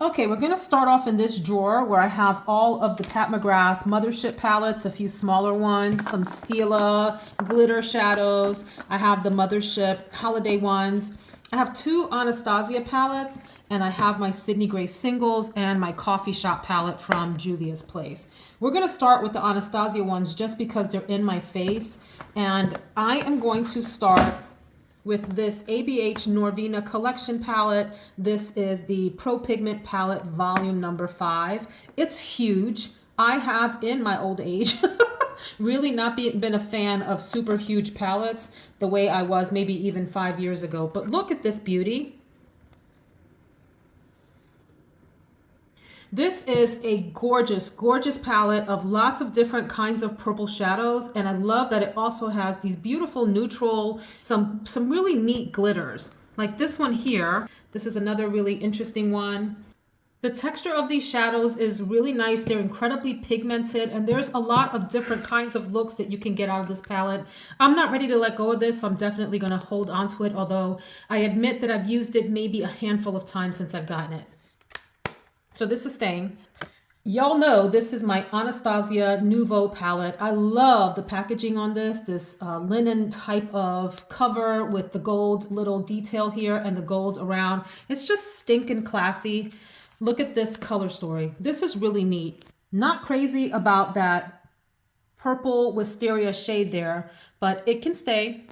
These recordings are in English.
Okay, we're going to start off in this drawer where I have all of the Pat McGrath Mothership palettes, a few smaller ones, some Stila glitter shadows. I have the Mothership holiday ones. I have two Anastasia palettes, and I have my Sydney Gray singles and my coffee shop palette from Juvia's Place. We're going to start with the Anastasia ones just because they're in my face, and I am going to start with this ABH Norvina collection palette. This is the Pro Pigment palette volume number 5. It's huge. I have in my old age really not been a fan of super huge palettes the way I was maybe even 5 years ago. But look at this beauty. This is a gorgeous, gorgeous palette of lots of different kinds of purple shadows. And I love that it also has these beautiful neutral, some really neat glitters. Like this one here. This is another really interesting one. The texture of these shadows is really nice. They're incredibly pigmented, and there's a lot of different kinds of looks that you can get out of this palette. I'm not ready to let go of this, so I'm definitely going to hold on to it, although I admit that I've used it maybe a handful of times since I've gotten it. So this is staying. Y'all know this is my Anastasia Nouveau palette. I love the packaging on this linen type of cover with the gold little detail here and the gold around. It's just stinking classy. Look at this color story. This is really neat. Not crazy about that purple wisteria shade there, but it can stay.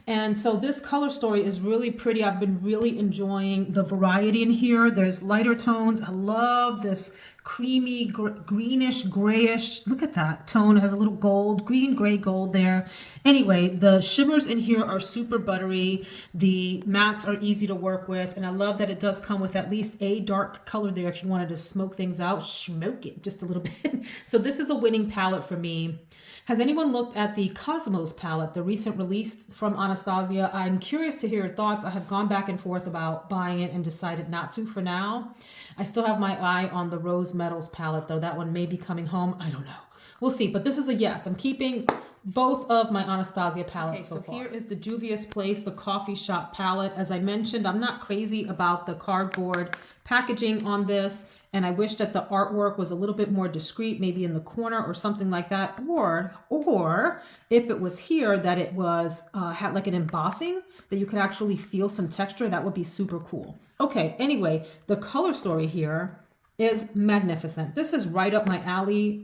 And so this color story is really pretty. I've been really enjoying the variety in here. There's lighter tones. I love this creamy, greenish, grayish. Look at that tone. It has a little gold, green, gray, gold there. Anyway, the shimmers in here are super buttery. The mattes are easy to work with. And I love that it does come with at least a dark color there if you wanted to smoke things out. Smoke it just a little bit. So this is a winning palette for me. Has anyone looked at the Cosmos palette, the recent release from Anastasia? I'm curious to hear your thoughts. I have gone back and forth about buying it and decided not to for now. I still have my eye on the Rose Metals palette, though. That one may be coming home. I don't know. We'll see. But this is a yes. I'm keeping both of my Anastasia palettes so far. Here is the Juvia's Place, the coffee shop palette. As I mentioned, I'm not crazy about the cardboard packaging on this. And I wish that the artwork was a little bit more discreet, maybe in the corner or something like that. Or if it was here, that it was had like an embossing that you could actually feel some texture. That would be super cool. Okay, anyway, the color story here is magnificent. This is right up my alley.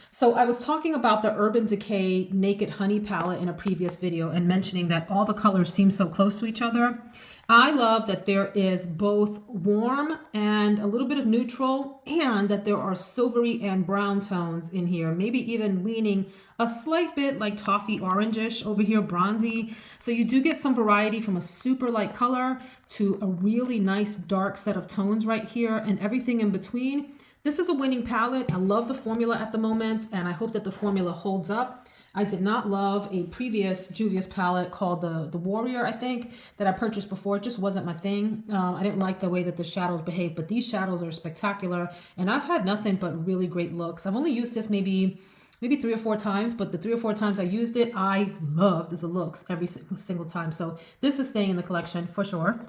So I was talking about the Urban Decay Naked Honey palette in a previous video and mentioning that all the colors seem so close to each other. I love that there is both warm and a little bit of neutral, and that there are silvery and brown tones in here, maybe even leaning a slight bit like toffee orangish over here, bronzy. So you do get some variety from a super light color to a really nice dark set of tones right here and everything in between. This is a winning palette. I love the formula at the moment, and I hope that the formula holds up. I did not love a previous Juvia's palette called the Warrior, I think, that I purchased before. It just wasn't my thing. I didn't like the way that the shadows behave, but these shadows are spectacular, and I've had nothing but really great looks. I've only used this maybe 3 or 4 times, but the 3 or 4 times I used it, I loved the looks every single time. So this is staying in the collection for sure.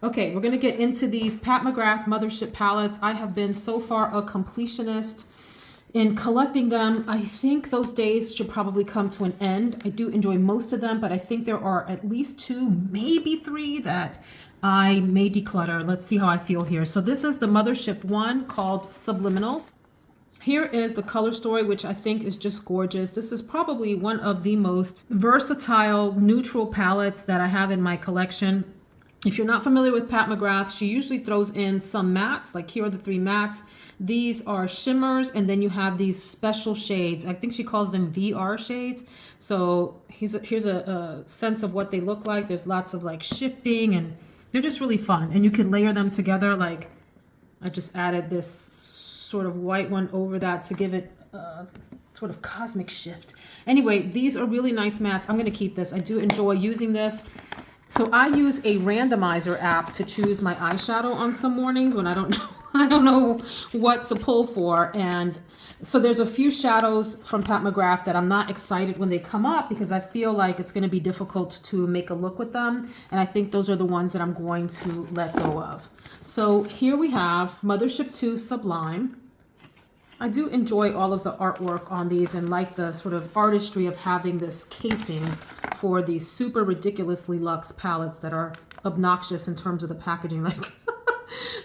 Okay, we're going to get into these Pat McGrath Mothership palettes. I have been so far a completionist in collecting them. I think those days should probably come to an end. I do enjoy most of them, but I think there are at least 2, maybe 3 that I may declutter. Let's see how I feel here. So this is the Mothership one called Subliminal. Here is the color story, which I think is just gorgeous. This is probably one of the most versatile neutral palettes that I have in my collection. If you're not familiar with Pat McGrath, she usually throws in some mattes, like here are the 3 mattes. These are shimmers, and then you have these special shades. I think she calls them VR shades. So here's a sense of what they look like. There's lots of like shifting, and they're just really fun. And you can layer them together. Like I just added this sort of white one over that to give it a sort of cosmic shift. Anyway, these are really nice mattes. I'm going to keep this. I do enjoy using this. So I use a randomizer app to choose my eyeshadow on some mornings when I don't know I don't know what to pull for. And so there's a few shadows from Pat McGrath that I'm not excited when they come up because I feel like it's going to be difficult to make a look with them. And I think those are the ones that I'm going to let go of. So here we have Mothership 2 Sublime. I do enjoy all of the artwork on these and like the sort of artistry of having this casing for these super ridiculously luxe palettes that are obnoxious in terms of the packaging, like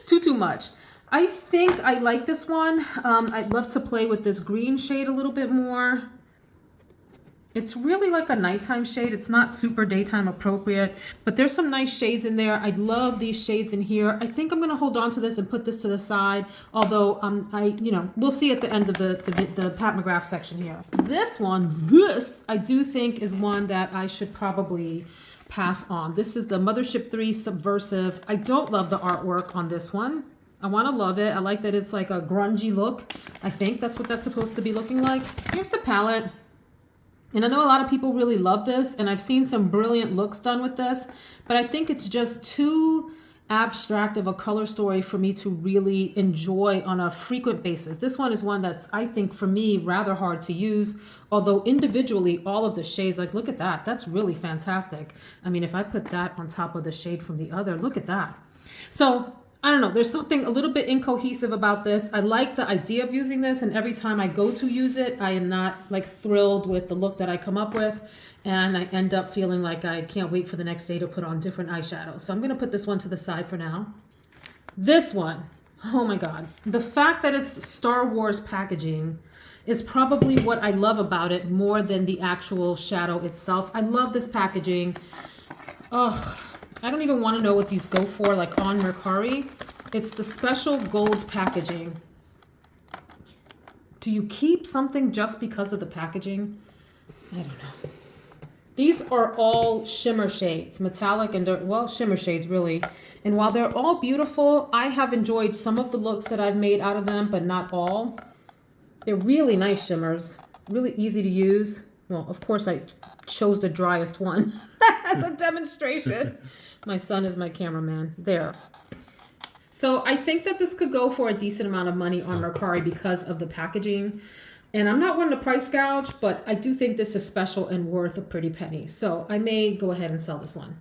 too much. I think I like this one. I'd love to play with this green shade a little bit more. It's really like a nighttime shade. It's not super daytime appropriate, but there's some nice shades in there. I love these shades in here. I think I'm going to hold on to this and put this to the side. Although we'll see at the end of the Pat McGrath section here. This I do think is one that I should probably pass on. This is the Mothership 3 Subversive. I don't love the artwork on this one. I want to love it. I like that it's like a grungy look. I think that's what that's supposed to be looking like. Here's the palette. And I know a lot of people really love this, and I've seen some brilliant looks done with this, but I think it's just too abstract of a color story for me to really enjoy on a frequent basis. This one is one that's, I think, for me, rather hard to use, although individually, all of the shades, like, look at that. That's really fantastic. I mean, if I put that on top of the shade from the other, look at that. So I don't know, there's something a little bit incohesive about this. I like the idea of using this, and every time I go to use it, I am not like thrilled with the look that I come up with, and I end up feeling like I can't wait for the next day to put on different eyeshadows. So I'm gonna put this one to the side for now. This one, oh my God. The fact that it's Star Wars packaging is probably what I love about it more than the actual shadow itself. I love this packaging. Ugh. I don't even want to know what these go for, like on Mercari. It's the special gold packaging. Do you keep something just because of the packaging? I don't know. These are all shimmer shades, metallic and, well, shimmer shades really. And while they're all beautiful, I have enjoyed some of the looks that I've made out of them, but not all. They're really nice shimmers, really easy to use. Well, of course I chose the driest one as a demonstration. My son is my cameraman. There. So I think that this could go for a decent amount of money on Mercari because of the packaging. And I'm not one to price gouge, but I do think this is special and worth a pretty penny. So I may go ahead and sell this one.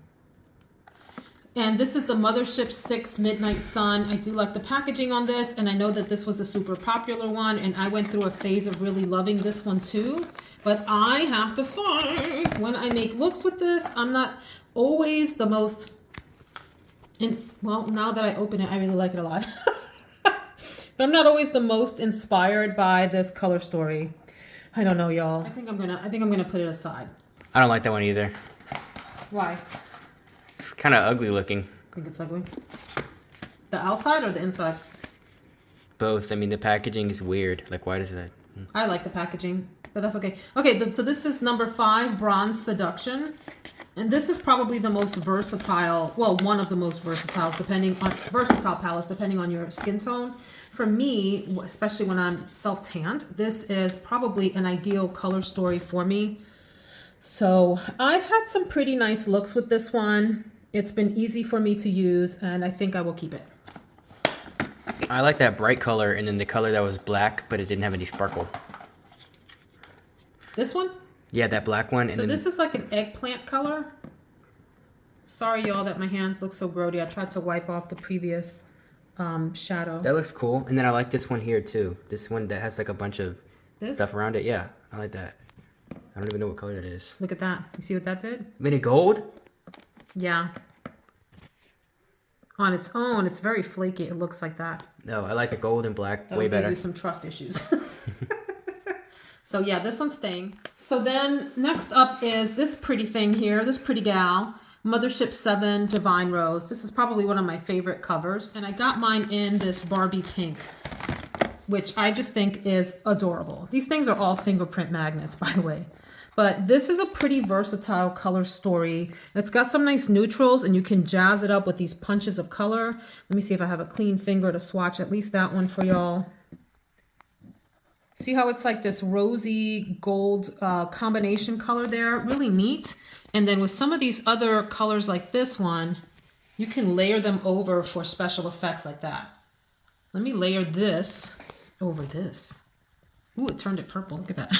And this is the Mothership 6 Midnight Sun. I do like the packaging on this, and I know that this was a super popular one, and I went through a phase of really loving this one too. But I have to say, when I make looks with this, I'm not always the most, well, now that I open it, I really like it a lot. But I'm not always the most inspired by this color story. I don't know, y'all. I think I'm gonna put it aside. I don't like that one either. Why? It's kind of ugly looking. Think it's ugly? The outside or the inside? Both. I mean, the packaging is weird. Like, why does that? I like the packaging, but that's okay. Okay, so this is number 5, Bronze Seduction. And this is probably the most versatile, well, one of the most versatile palettes, depending on your skin tone. For me, especially when I'm self-tanned, this is probably an ideal color story for me. So I've had some pretty nice looks with this one. It's been easy for me to use, and I think I will keep it. I like that bright color, and then the color that was black, but it didn't have any sparkle. This one? Yeah, that black one. And so then this is like an eggplant color. Sorry, y'all, that my hands look so grody. I tried to wipe off the previous shadow. That looks cool. And then I like this one here, too. This one that has like a bunch of stuff around it. Yeah, I like that. I don't even know what color that is. Look at that. You see what that did? Mini gold? Yeah. On its own, it's very flaky. It looks like that. No, I like the gold and black way better. That'll give you some trust issues. So yeah, this one's staying. So then next up is this pretty thing here, this pretty gal, Mothership 7 Divine Rose. This is probably one of my favorite covers. And I got mine in this Barbie pink, which I just think is adorable. These things are all fingerprint magnets, by the way. But this is a pretty versatile color story. It's got some nice neutrals, and you can jazz it up with these punches of color. Let me see if I have a clean finger to swatch at least that one for y'all. See how it's like this rosy gold combination color there? Really neat. And then with some of these other colors like this one, you can layer them over for special effects like that. Let me layer this over this. Ooh, it turned it purple. Look at that.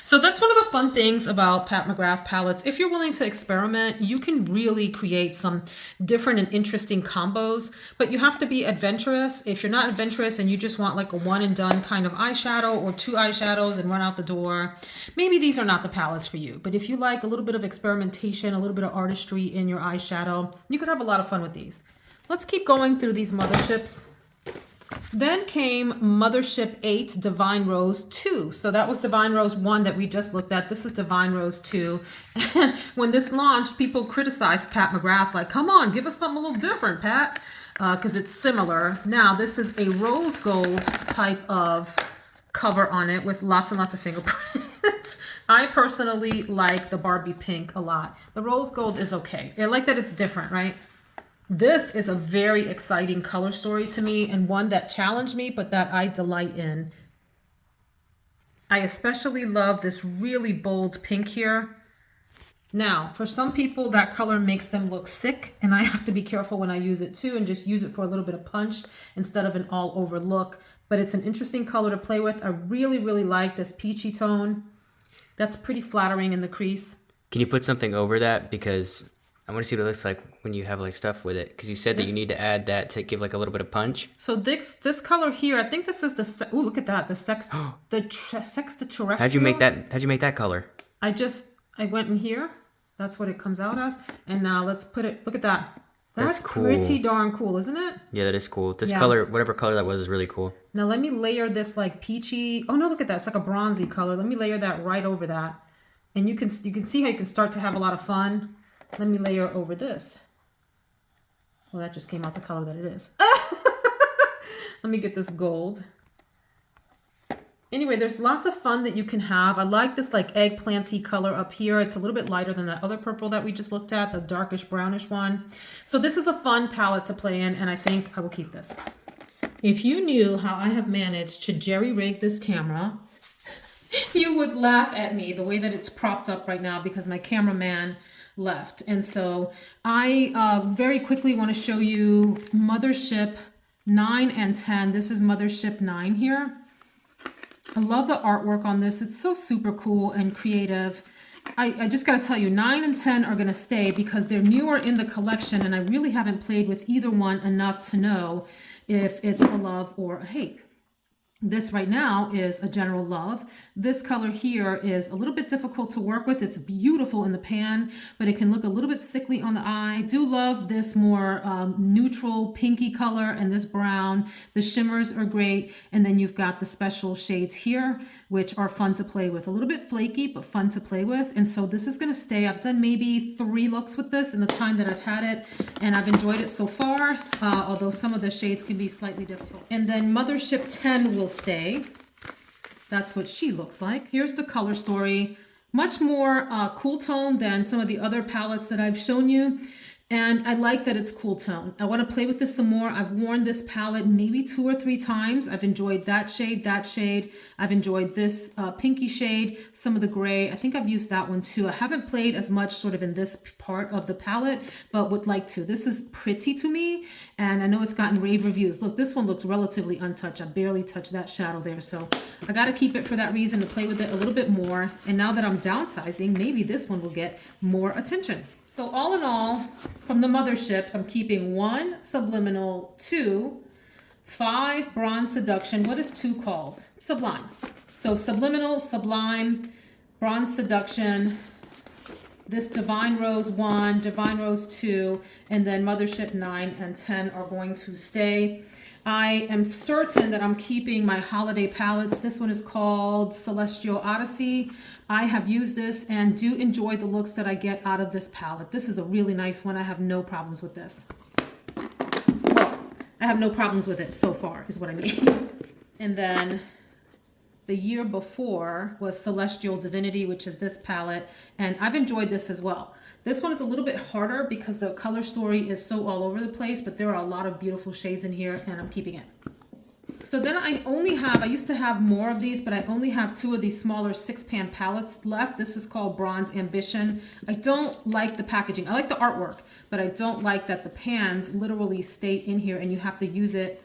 So that's one of the fun things about Pat McGrath palettes. If you're willing to experiment, you can really create some different and interesting combos, but you have to be adventurous. If you're not adventurous and you just want like a one and done kind of eyeshadow or 2 eyeshadows and run out the door, maybe these are not the palettes for you. But if you like a little bit of experimentation, a little bit of artistry in your eyeshadow, you could have a lot of fun with these. Let's keep going through these motherships. Then came Mothership 8 Divine Rose 2. So that was Divine Rose 1 that we just looked at. This is Divine Rose 2. And when this launched, people criticized Pat McGrath, like, come on, give us something a little different, Pat, because it's similar. Now, this is a rose gold type of cover on it with lots and lots of fingerprints. I personally like the Barbie pink a lot. The rose gold is okay. I like that it's different, right? This is a very exciting color story to me and one that challenged me, but that I delight in. I especially love this really bold pink here. Now, for some people, that color makes them look sick, and I have to be careful when I use it too and just use it for a little bit of punch instead of an all over look. But it's an interesting color to play with. I really, really like this peachy tone. That's pretty flattering in the crease. Can you put something over that? Because I want to see what it looks like when you have like stuff with it. Because you said that you need to add that to give like a little bit of punch. So this color here, I think this is the, ooh, look at that. The sextaterrestrial. How'd you make that? How'd you make that color? I went in here. That's what it comes out as. And now let's put it, look at that. That's cool. Pretty darn cool, isn't it? Yeah, that is cool. This color, whatever color that was, is really cool. Now let me layer this like peachy. Oh no, look at that. It's like a bronzy color. Let me layer that right over that. And you can see how you can start to have a lot of fun. Let me layer over this. Well, that just came out the color that it is. Let me get this gold. Anyway, there's lots of fun that you can have. I like this like eggplanty color up here. It's a little bit lighter than that other purple that we just looked at, the darkish brownish one. So this is a fun palette to play in, and I think I will keep this. If you knew how I have managed to jerry-rig this camera, you would laugh at me the way that it's propped up right now because my cameraman left. And so I very quickly want to show you Mothership 9 and 10. This is Mothership 9 here. I love the artwork on this. It's so super cool and creative. I just got to tell you, 9 and 10 are going to stay because they're newer in the collection, and I really haven't played with either one enough to know if it's a love or a hate. This right now is a general love. This color here is a little bit difficult to work with. It's beautiful in the pan, but it can look a little bit sickly on the eye. I do love this more neutral pinky color and this brown. The shimmers are great. And then you've got the special shades here, which are fun to play with. A little bit flaky, but fun to play with. And so this is going to stay. I've done maybe 3 looks with this in the time that I've had it, and I've enjoyed it so far, although some of the shades can be slightly difficult. And then Mothership 10 will stay. That's what she looks like. Here's the color story. Much more cool tone than some of the other palettes that I've shown you. And I like that it's cool tone. I want to play with this some more. I've worn this palette maybe 2 or 3 times. I've enjoyed that shade, that shade. I've enjoyed this pinky shade, some of the gray. I think I've used that one too. I haven't played as much sort of in this part of the palette, but would like to. This is pretty to me, and I know it's gotten rave reviews. Look, this one looks relatively untouched. I barely touched that shadow there, so I got to keep it for that reason, to play with it a little bit more. And now that I'm downsizing, maybe this one will get more attention. So all in all, from the motherships, I'm keeping 1 Subliminal, 2, 5 Bronze Seduction. What is 2 called? Sublime. So Subliminal, Sublime, Bronze Seduction, this Divine Rose 1, Divine Rose 2, and then Mothership 9 and 10 are going to stay. I am certain that I'm keeping my holiday palettes. This one is called Celestial Odyssey. I have used this and do enjoy the looks that I get out of this palette. This is a really nice one. I have no problems with this. Well, I have no problems with it so far, is what I mean. And then the year before was Celestial Divinity, which is this palette, and I've enjoyed this as well. This one is a little bit harder because the color story is so all over the place, but there are a lot of beautiful shades in here, and I'm keeping it. So then I used to have more of these, but I only have 2 of these smaller 6-pan palettes left. This is called Bronze Ambition. I don't like the packaging. I like the artwork, but I don't like that the pans literally stay in here and you have to use it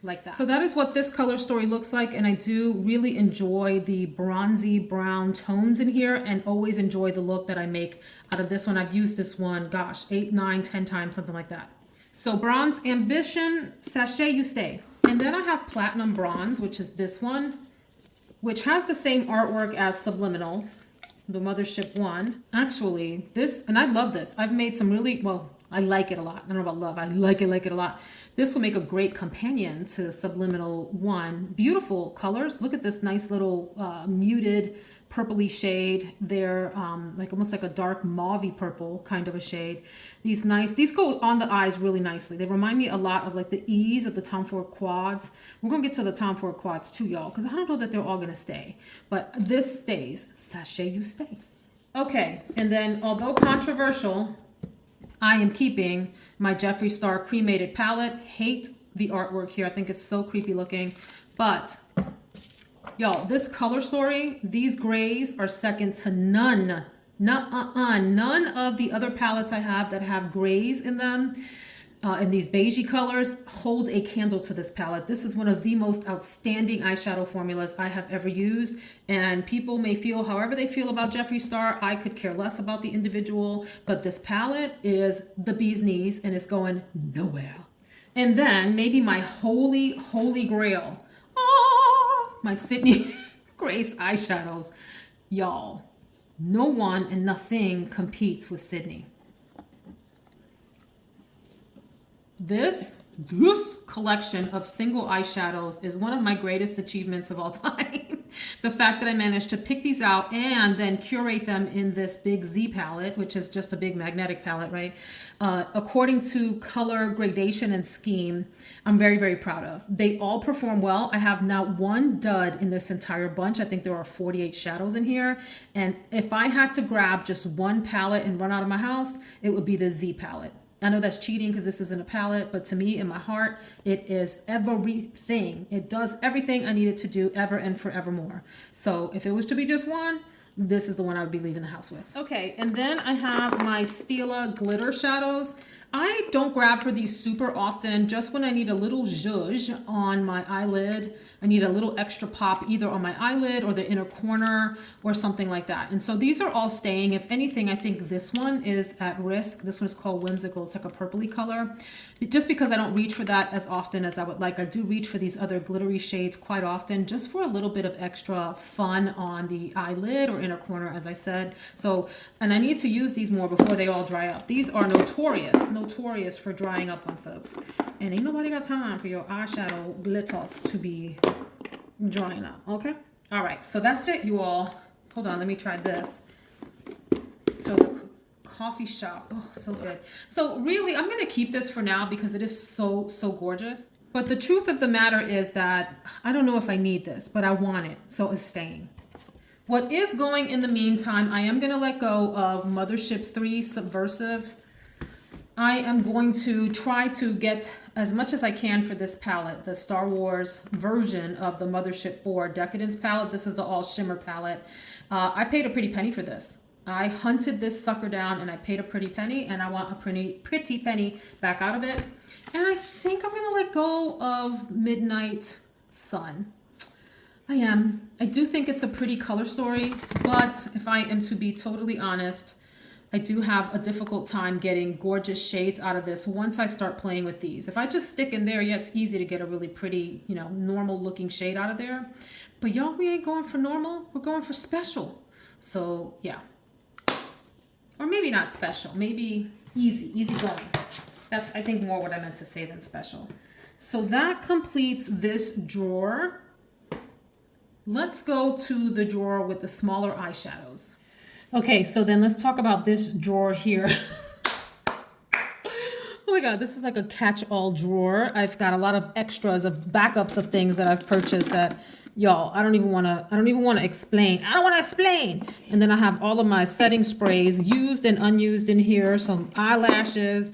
like that. So that is what this color story looks like, and I do really enjoy the bronzy brown tones in here and always enjoy the look that I make out of this one. I've used this one, gosh, 8, 9, 10 times, something like that. So Bronze Ambition, Sachet You Stay. And then I have Platinum Bronze, which is this one, which has the same artwork as Subliminal, the Mothership one. Actually, this, and I love this. I've made some really, well, I like it a lot. I don't know about love. I like it a lot. This will make a great companion to Subliminal 1. Beautiful colors. Look at this nice little muted purpley shade there, like almost like a dark mauvey purple kind of a shade. These go on the eyes really nicely. They remind me a lot of like the E's of the Tom Ford quads. We're gonna get to the Tom Ford quads too, y'all, because I don't know that they're all gonna stay, but this stays. Sachet You Stay. Okay, and then although controversial, I am keeping my Jeffree Star cremated palette. Hate the artwork here. I think it's so creepy looking, but y'all, this color story, these grays are second to none. None of the other palettes I have that have grays in them, and these beigey colors, hold a candle to this palette. This is one of the most outstanding eyeshadow formulas I have ever used, and people may feel however they feel about Jeffree Star. I could care less about the individual, but this palette is the bee's knees and it's going nowhere. And then maybe my holy grail, my Sydney Grace eyeshadows. Y'all, no one and nothing competes with Sydney. This collection of single eyeshadows is one of my greatest achievements of all time. The fact that I managed to pick these out and then curate them in this big Z palette, which is just a big magnetic palette, right? According to color gradation and scheme, I'm very proud of. They all perform well. I have not one dud in this entire bunch. I think there are 48 shadows in here. And if I had to grab just one palette and run out of my house, it would be the Z palette. I know that's cheating because this isn't a palette, but to me, in my heart, it is everything. It does everything I need it to do ever and forevermore. So if it was to be just one, this is the one I would be leaving the house with. Okay, and then I have my Stila glitter shadows. I don't grab for these super often, just when I need a little zhuzh on my eyelid. I need a little extra pop either on my eyelid or the inner corner or something like that. And so these are all staying. If anything, I think this one is at risk. This one is called Whimsical. It's like a purpley color. Just because I don't reach for that as often as I would like. I do reach for these other glittery shades quite often, just for a little bit of extra fun on the eyelid or inner corner, as I said. So, and I need to use these more before they all dry up. These are notorious for drying up on folks. And ain't nobody got time for your eyeshadow glitters to be drying up, okay? All right, so that's it, you all. Hold on, let me try this. So the coffee shop, oh, so good. So really, I'm gonna keep this for now because it is so gorgeous. But the truth of the matter is that I don't know if I need this, but I want it, so it's staying. What is going in the meantime, I am gonna let go of Mothership 3 Subversive. I am going to try to get as much as I can for this palette, the Star Wars version of the Mothership 4 Decadence palette. This is the all shimmer palette. I paid a pretty penny for this. I hunted this sucker down and I paid a pretty penny, and I want a pretty penny back out of it. And I think I'm gonna let go of Midnight Sun. I am. I do think it's a pretty color story, but if I am to be totally honest, I do have a difficult time getting gorgeous shades out of this once I start playing with these. If I just stick in there, yeah, it's easy to get a really pretty, you know, normal looking shade out of there. But y'all, we ain't going for normal, we're going for special. So yeah. Or maybe not special, maybe easy going. That's, I think, more what I meant to say than special. So that completes this drawer. Let's go to the drawer with the smaller eyeshadows. Okay, so then let's talk about this drawer here. Oh my God, this is like a catch-all drawer. I've got a lot of extras of backups of things that I've purchased that, y'all, I don't even want to explain. I don't want to explain. And then I have all of my setting sprays, used and unused in here, some eyelashes.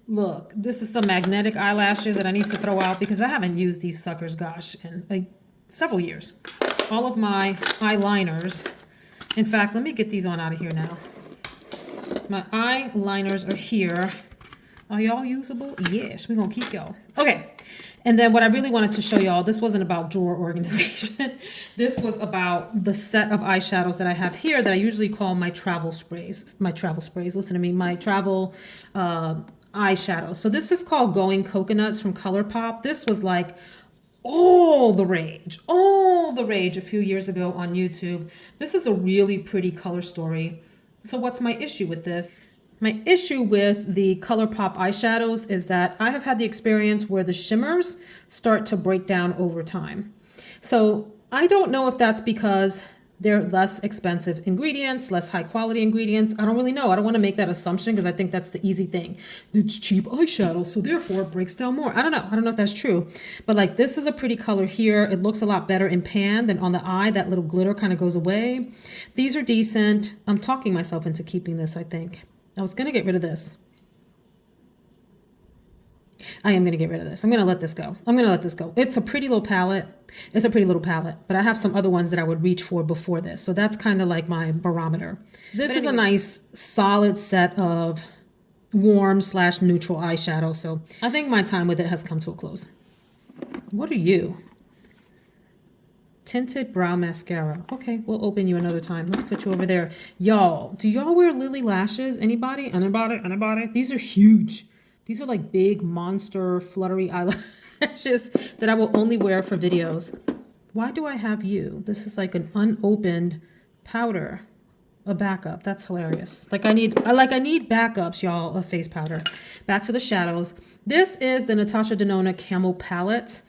Look, this is some magnetic eyelashes that I need to throw out because I haven't used these suckers, gosh, in like several years. All of my eyeliners. In fact, let me get these on out of here now. My eyeliners are here. Are y'all usable? Yes, we're gonna keep y'all. Okay, And then what I really wanted to show y'all, this wasn't about drawer organization. This was about the set of eyeshadows that I have here that I usually call my travel sprays. My travel sprays, listen to me, my travel eyeshadows. So this is called Going Coconuts from ColourPop. This was like all the rage a few years ago on YouTube. This is a really pretty color story. So what's my issue with this? My issue with the ColourPop eyeshadows is that I have had the experience where the shimmers start to break down over time. So I don't know if that's because they're less expensive ingredients, less high quality ingredients. I don't really know. I don't want to make that assumption because I think that's the easy thing. It's cheap eyeshadow, so therefore it breaks down more. I don't know. I don't know if that's true. But like this is a pretty color here. It looks a lot better in pan than on the eye. That little glitter kind of goes away. These are decent. I'm talking myself into keeping this, I think. I was going to get rid of this. I am going to get rid of this. I'm going to let this go. I'm going to let this go. It's a pretty little palette. It's a pretty little palette, but I have some other ones that I would reach for before this. So that's kind of like my barometer. This is a nice solid set of warm / neutral eyeshadow. So I think my time with it has come to a close. What are you? Tinted brow mascara. Okay, we'll open you another time. Let's put you over there. Y'all, do y'all wear Lily lashes? Anybody? Anybody? Anybody? These are huge. These are like big monster fluttery eyelashes that I will only wear for videos. Why do I have you? This is like an unopened powder, a backup. That's hilarious. Like I need backups, y'all, of face powder. Back to the shadows. This is the Natasha Denona Camel Palette.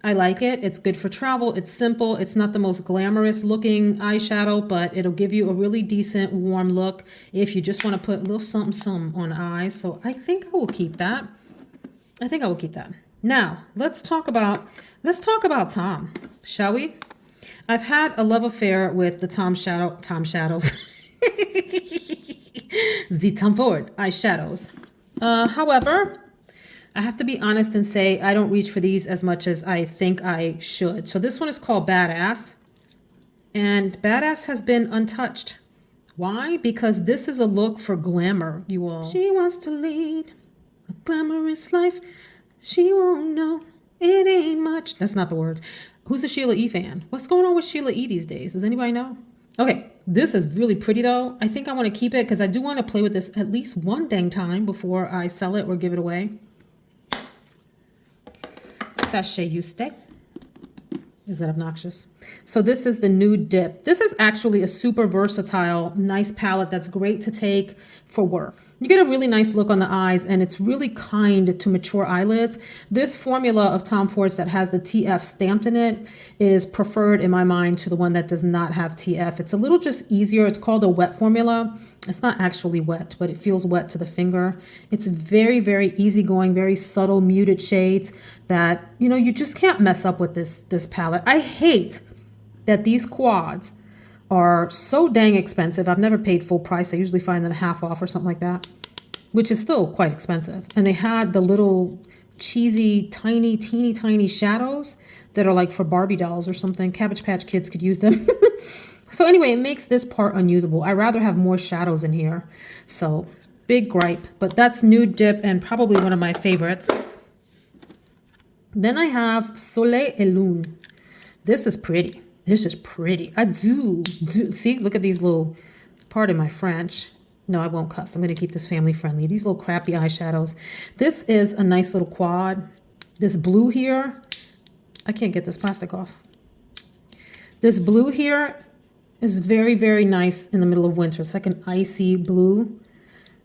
I like it. It's good for travel. It's simple. It's not the most glamorous looking eyeshadow, but it'll give you a really decent warm look if you just want to put a little something on the eyes. So I think I will keep that. I think I will keep that. Now, let's talk about Tom, shall we? I've had a love affair with the Tom Shadows. The Tom Ford eyeshadows. However, I have to be honest and say I don't reach for these as much as I think I should. So this one is called Badass. And Badass has been untouched. Why? Because this is a look for glamour, you all. She wants to lead a glamorous life. She won't know it ain't much. That's not the words. Who's a Sheila E. fan? What's going on with Sheila E. these days? Does anybody know? Okay, this is really pretty though. I think I want to keep it because I do want to play with this at least one dang time before I sell it or give it away. Sachet Juste. Is that obnoxious? So this is the Nude Dip. This is actually a super versatile, nice palette that's great to take for work. You get a really nice look on the eyes and it's really kind to mature eyelids. This formula of Tom Ford's that has the TF stamped in it is preferred in my mind to the one that does not have TF. It's a little just easier. It's called a wet formula. It's not actually wet, but it feels wet to the finger. It's very, very easygoing, very subtle, muted shades that, you know, you just can't mess up with this palette. I hate that these quads are so dang expensive. I've never paid full price. I usually find them half off or something like that, which is still quite expensive. And they had the little cheesy, tiny, teeny tiny shadows that are like for Barbie dolls or something. Cabbage Patch Kids could use them. So anyway, it makes this part unusable. I'd rather have more shadows in here. So big gripe, but that's Nude Dip and probably one of my favorites. Then I have Soleil et Lune. This is pretty. This is pretty. I do. See, look at these little, pardon my French. No, I won't cuss. I'm going to keep this family friendly. These little crappy eyeshadows. This is a nice little quad. This blue here, I can't get this plastic off. This blue here is very, very nice in the middle of winter. It's like an icy blue.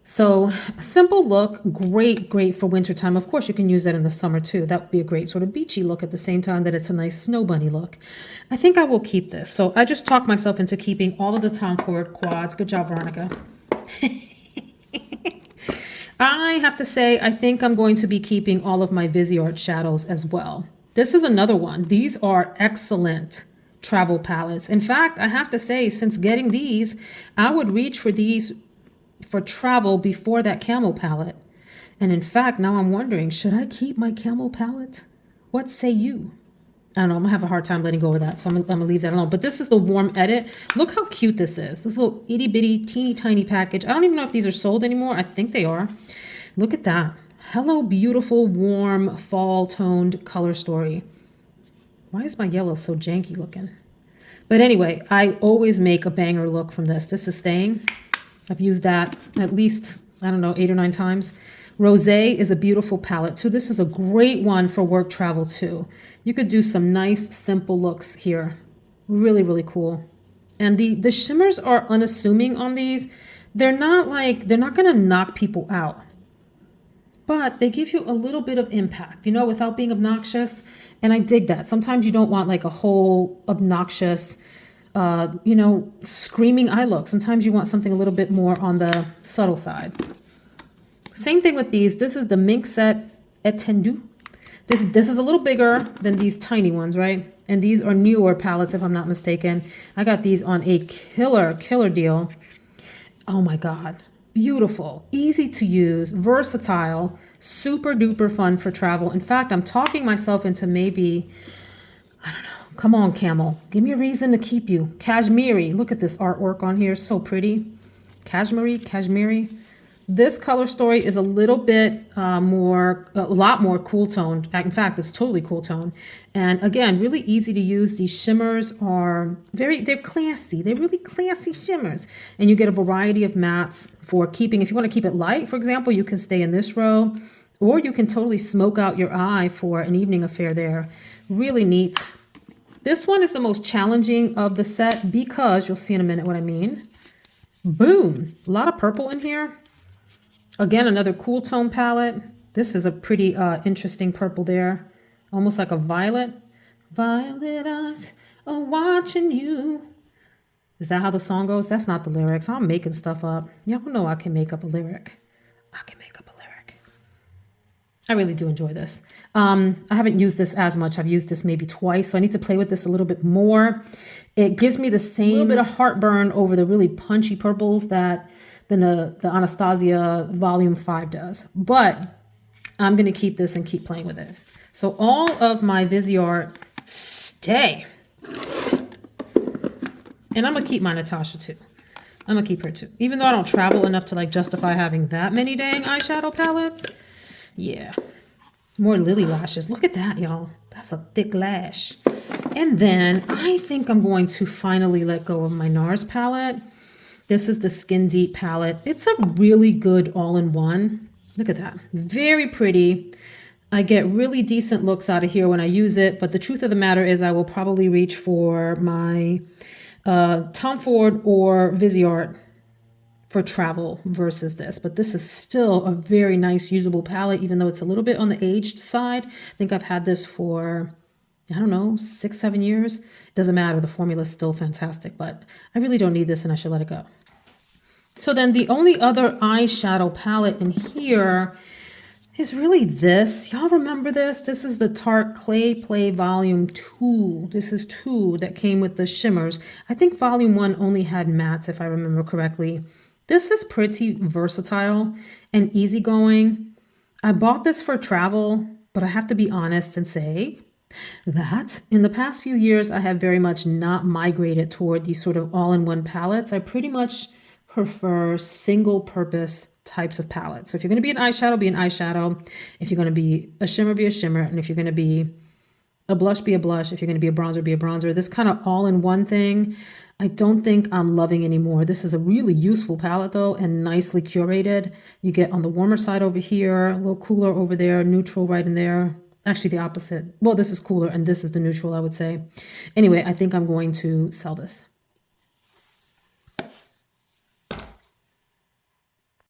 So simple look, great for wintertime. Of course, you can use that in the summer too. That would be a great sort of beachy look at the same time that it's a nice snow bunny look. I think I will keep this. So I just talked myself into keeping all of the Tom Ford quads. Good job, Veronica. I have to say, I think I'm going to be keeping all of my Viseart shadows as well. This is another one. These are excellent travel palettes. In fact, I have to say, since getting these, I would reach for these for travel before that Camel palette. And in fact, now I'm wondering, should I keep my Camel palette? What say you? I don't know. I'm gonna have a hard time letting go of that, so I'm gonna leave that alone. But this is the Warm Edit. Look how cute this is. This little itty bitty, teeny tiny package. I don't even know if these are sold anymore. I think they are. Look at that. Hello Beautiful Warm Fall Toned Color Story. Why is my yellow so janky looking? But anyway, I always make a banger look from this. This is staying. I've used that at least, I don't know, 8 or 9 times. Rosé is a beautiful palette too. This is a great one for work travel too. You could do some nice, simple looks here. Really, really cool. And the shimmers are unassuming on these. They're not gonna knock people out, but they give you a little bit of impact, you know, without being obnoxious. And I dig that. Sometimes you don't want like a whole obnoxious, you know, screaming eye look. Sometimes you want something a little bit more on the subtle side. Same thing with these. This is the Mink Set Étendue. This is a little bigger than these tiny ones, right? And these are newer palettes, if I'm not mistaken. I got these on a killer deal. Oh my God. Beautiful, easy to use, versatile, super duper fun for travel. In fact, I'm talking myself into maybe, I don't know. Come on, Camel. Give me a reason to keep you. Cashmere. Look at this artwork on here. So pretty. Cashmere. This color story is a little bit a lot more cool toned. In fact, it's totally cool tone. And again, really easy to use. These shimmers are they're classy. They're really classy shimmers. And you get a variety of mattes for keeping. If you want to keep it light, for example, you can stay in this row, or you can totally smoke out your eye for an evening affair there. Really neat. This one is the most challenging of the set because you'll see in a minute what I mean. Boom, a lot of purple in here. Again, another cool tone palette. This is a pretty interesting purple there. Almost like a violet. Violet eyes are watching you. Is that how the song goes? That's not the lyrics. I'm making stuff up. Y'all know I can make up a lyric. I really do enjoy this. I haven't used this as much. I've used this maybe twice, so I need to play with this a little bit more. It gives me the same little bit of heartburn over the really punchy purples that the Anastasia Volume 5 does. But I'm going to keep this and keep playing with it. So all of my Viseart stay. And I'm going to keep my Natasha too. I'm going to keep her too. Even though I don't travel enough to like justify having that many dang eyeshadow palettes. Yeah. More lily lashes. Look at that, y'all. That's a thick lash. And then I think I'm going to finally let go of my NARS palette. This is the Skin Deep palette. It's a really good all-in-one. Look at that. Very pretty. I get really decent looks out of here when I use it, but the truth of the matter is I will probably reach for my Tom Ford or Viseart for travel versus this. But this is still a very nice usable palette, even though it's a little bit on the aged side. I think I've had this for, I don't know, 6, 7 years. It doesn't matter. The formula is still fantastic, but I really don't need this and I should let it go. So then the only other eyeshadow palette in here is really this. Y'all remember this? This is the Tarte Clay Play Volume 2. This is 2 that came with the shimmers. I think Volume 1 only had mattes, if I remember correctly. This is pretty versatile and easygoing. I bought this for travel, but I have to be honest and say that in the past few years, I have very much not migrated toward these sort of all-in-one palettes. I pretty much prefer single-purpose types of palettes. So if you're going to be an eyeshadow, be an eyeshadow. If you're going to be a shimmer, be a shimmer. And if you're going to be a blush, be a blush. If you're going to be a bronzer, be a bronzer. This kind of all-in-one thing, I don't think I'm loving anymore. This is a really useful palette though, and nicely curated. You get on the warmer side over here, a little cooler over there, neutral right in there. Actually the opposite. Well, this is cooler and this is the neutral, I would say. Anyway, I think I'm going to sell this.